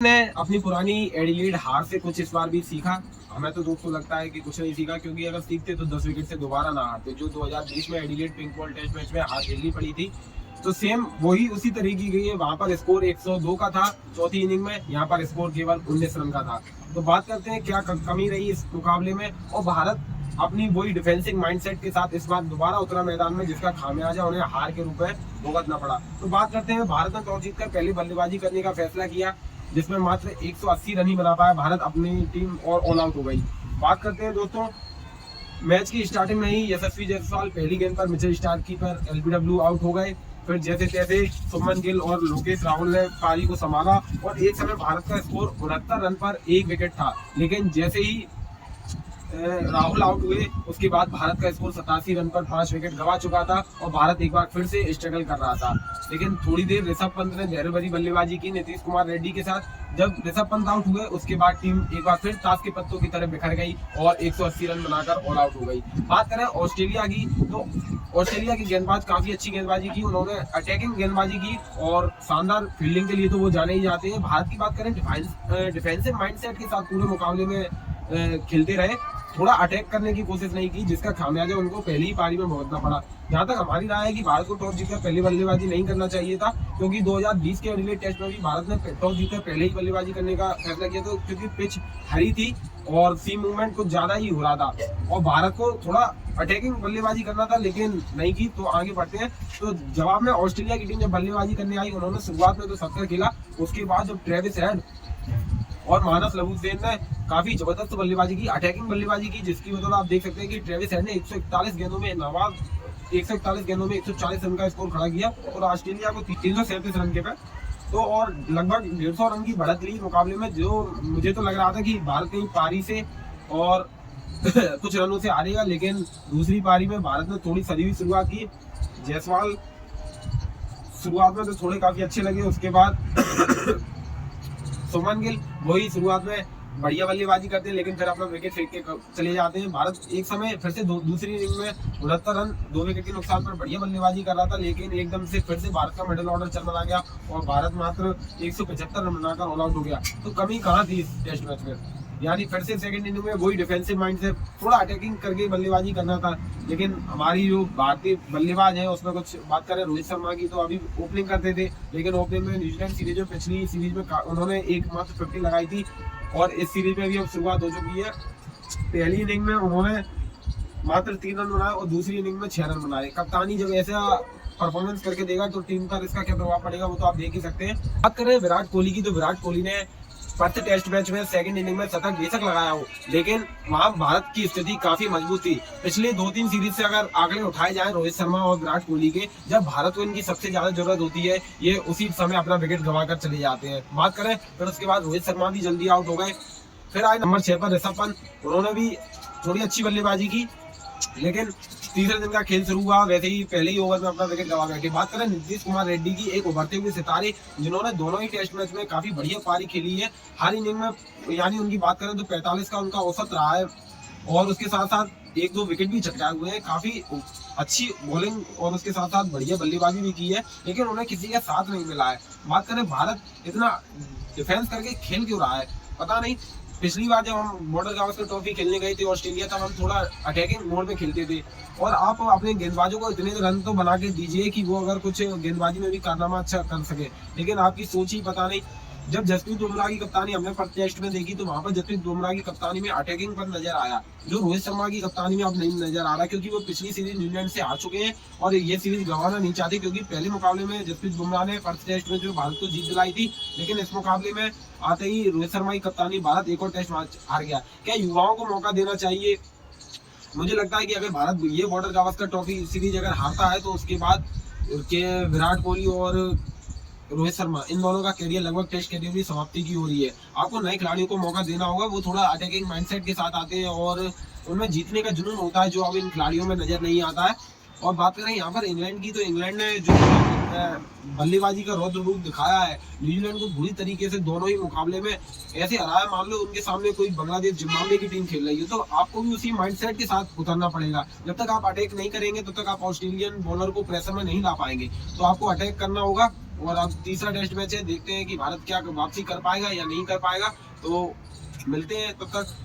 ने अपनी पुरानी एडिलेड हार से कुछ इस बार भी सीखा। हमें तो दोस्तों लगता है कि कुछ नहीं सीखा, क्योंकि अगर सीखते तो 10 विकेट से दोबारा ना हारते। जो 2020 में Adelaide pink ball test match में हार झेलनी पड़ी थी, तो सेम वही उसी तरीके की गई है। वहां पर स्कोर 102 का था चौथी इनिंग में, यहाँ पर स्कोर केवल 19 रन का था। तो बात करते हैं क्या कमी रही इस मुकाबले में। और भारत अपनी वही डिफेंसिव माइंडसेट के साथ इस बार दोबारा उतरा मैदान में, जिसका खामियाजा उन्हें हार के रूप में भुगतना पड़ा। तो बात करते हैं, भारत ने टॉस जीतकर पहली बल्लेबाजी करने का फैसला किया, जिसमें मात्र 180 रन ही बना पाया भारत। अपनी टीम और ऑल आउट हो गई। बात करते हैं दोस्तों, मैच की स्टार्टिंग में ही यशस्वी जायसवाल पहली गेंद पर मिचेल स्टार्क की पर एलबीडब्ल्यू आउट हो गए। फिर जैसे तैसे सुमन गिल और लोकेश राहुल ने पारी को संभाला और एक समय भारत का स्कोर 69 रन पर 1 विकेट था। लेकिन जैसे ही राहुल आउट हुए, उसके बाद भारत का स्कोर 87 रन पर 5 विकेट गवा चुका था और भारत एक बार फिर से स्ट्रगल कर रहा था। लेकिन थोड़ी देर ऋषभ पंत ने धैर्य भरी बल्लेबाजी की नीतीश कुमार रेड्डी के साथ। जब ऋषभ पंत आउट हुए, उसके बाद टीम एक बार फिर ताश के पत्तों की तरह बिखर गई और 180 रन बनाकर ऑल आउट हो गई। बात करें ऑस्ट्रेलिया की, तो ऑस्ट्रेलिया की गेंदबाज काफी अच्छी गेंदबाजी की। उन्होंने अटैकिंग गेंदबाजी की और शानदार फील्डिंग के लिए तो वो जाने ही जाते हैं। भारत की बात करें, डिफेंसिव माइंडसेट के साथ पूरे मुकाबले में खेलते रहे, थोड़ा अटैक करने की कोशिश नहीं की, जिसका खामियाजा उनको पहली ही पारी में भुगतना पड़ा। जहां तक हमारी राय है कि भारत को टॉस जीतकर पहली बल्लेबाजी नहीं करना चाहिए था, क्योंकि 2020 के एडिलेड टेस्ट में भी भारत ने टॉस जीतकर पहले ही बल्लेबाजी करने का फैसला किया था, क्योंकि पिच हरी थी और सी मूवमेंट कुछ ज्यादा ही हो रहा था और भारत को थोड़ा अटैकिंग बल्लेबाजी करना था, लेकिन नहीं की। तो आगे बढ़ते हैं। तो जवाब में ऑस्ट्रेलिया की टीम जब बल्लेबाजी करने आई, उन्होंने शुरुआत में तो 70 खेला। उसके बाद जब ट्रेविस हेड और मानस लबूशेन ने काफी जबरदस्त बल्लेबाजी की, अटैकिंग बल्लेबाजी की, जिसकी मतलब आप देख सकते हैं कि ट्रेविस हेड ने 141 गेंदों में 141 गेंदों में 140 रन का स्कोर खड़ा किया और ऑस्ट्रेलिया को 337 रन के पे तो और लगभग 150 रन की बढ़त ली मुकाबले में। जो मुझे तो लग रहा था कि भारत कहीं पारी से और कुछ रनों से हारेगा, लेकिन दूसरी पारी में भारत ने थोड़ी सजी हुई शुरुआत की। जायसवाल शुरुआत में तो थोड़े काफी अच्छे लगे, उसके बाद सुमन गिल वही शुरुआत में बढ़िया बल्लेबाजी करते हैं, लेकिन फिर अपना विकेट फेंक के चले जाते हैं। भारत एक समय फिर से दूसरी इनिंग में 69 रन 2 विकेट के नुकसान पर बढ़िया बल्लेबाजी कर रहा था, लेकिन एकदम से फिर से भारत का मिडिल ऑर्डर चलने गया और भारत मात्र 175 रन बनाकर ऑल आउट हो गया। तो कमी कहाँ थी इस टेस्ट मैच में? यानी फिर से सेकंड इनिंग में वही डिफेंसिव माइंड से थोड़ा अटैकिंग करके बल्लेबाजी करना था। लेकिन हमारी जो भारतीय बल्लेबाज है, उसमें कुछ बात करें रोहित शर्मा की, तो अभी ओपनिंग करते थे, लेकिन ओपनिंग में न्यूजीलैंड सीरीज में पिछली सीरीज में उन्होंने एक मात्र 50 लगाई थी और इस सीरीज में भी अब शुरुआत हो चुकी है। पहली इनिंग में उन्होंने मात्र 3 रन बनाए और दूसरी इनिंग में 6 रन बनाए। कप्तानी जब ऐसा परफॉर्मेंस करके देगा तो टीम पर इसका क्या प्रभाव पड़ेगा, वो तो आप देख ही सकते हैं। बात करें विराट कोहली की, तो विराट कोहली ने फर्स्ट टेस्ट मैच में सेकंड इनिंग में शतक बेशक लगाया हो, लेकिन वहां भारत की स्थिति काफी मजबूत थी। पिछले 2-3 सीरीज से अगर आंकड़े उठाए जाए रोहित शर्मा और विराट कोहली के, जब भारत को इनकी सबसे ज्यादा जरूरत होती है, ये उसी समय अपना विकेट गंवाकर चले जाते हैं। बात करें फिर उसके बाद रोहित शर्मा भी जल्दी आउट हो गए। फिर आए नंबर 6 पर ऋषभ पंत, उन्होंने भी थोड़ी अच्छी बल्लेबाजी की, लेकिन तीसरे दिन का खेल शुरू हुआ, वैसे ही पहले ही ओवर में अपना विकेट गंवा बैठे। बात करें नीतीश कुमार रेड्डी की, एक उभरते हुए सितारे, जिन्होंने दोनों ही टेस्ट मैच में काफी बढ़िया पारी खेली है हर इनिंग में। यानी उनकी बात करें तो 45 का उनका औसत रहा है और उसके साथ साथ 1-2 विकेट भी चटकाए हुए हैं। काफी अच्छी बॉलिंग और उसके साथ साथ बढ़िया बल्लेबाजी भी की है, लेकिन उन्हें किसी का साथ नहीं मिला है। बात करें भारत इतना डिफेंस करके खेल क्यों रहा है, पता नहीं। पिछली बार जब हम बॉर्डर गावस्कर ट्रॉफी खेलने गए थे ऑस्ट्रेलिया, तब हम थोड़ा अटैकिंग मोड में खेलते थे और आप अपने गेंदबाजों को इतने रन तो बना के दीजिए कि वो अगर कुछ गेंदबाजी में भी कारनामा अच्छा कर सके, लेकिन आपकी सोच ही पता नहीं। जब जसप्रीत बुमराह की कप्तानी हमने फर्स्ट टेस्ट में देखी, तो वहां पर जसप्रीत बुमराह की कप्तानी में अटैकिंग पर नजर आया, जो रोहित शर्मा की कप्तानी में अब नहीं नजर आ रहा, क्योंकि वो पिछली सीरीज न्यूजीलैंड से हार चुके हैं और ये सीरीज गंवाना नहीं चाहते, क्योंकि पहले मुकाबले में जसप्रीत बुमराह ने फर्स्ट टेस्ट में जो भारत को जीत दिलाई थी, लेकिन इस मुकाबले में आते ही रोहित शर्मा की कप्तानी भारत एक और टेस्ट मैच हार गया। क्या युवाओं को मौका देना चाहिए? मुझे लगता है कि अगर भारत ये बॉर्डर गावस्कर ट्रॉफी सीरीज अगर हारता है, तो उसके बाद के विराट कोहली और रोहित शर्मा, इन दोनों का करियर लगभग टेस्ट करियर की समाप्ति की हो रही है। आपको नए खिलाड़ियों को मौका देना होगा, वो थोड़ा अटैकिंग माइंडसेट के साथ आते हैं और उनमें जीतने का जुनून होता है, जो अब इन खिलाड़ियों में नजर नहीं आता है। और बात करें यहाँ पर इंग्लैंड की, तो इंग्लैंड ने जो बल्लेबाजी का रौद्र रूप दिखाया है, न्यूजीलैंड को बुरी तरीके से दोनों ही मुकाबले में ऐसे हराया, मान लो उनके सामने कोई बांग्लादेश जिम्बाब्वे की टीम खेल रही है। तो आपको भी उसी माइंडसेट के साथ उतरना पड़ेगा। जब तक आप अटैक नहीं करेंगे, तब तक आप ऑस्ट्रेलियन बॉलर को प्रेशर में नहीं ला पाएंगे। तो आपको अटैक करना होगा और अब तीसरा टेस्ट मैच है, देखते हैं कि भारत क्या वापसी कर पाएगा या नहीं कर पाएगा। तो मिलते हैं, तब तक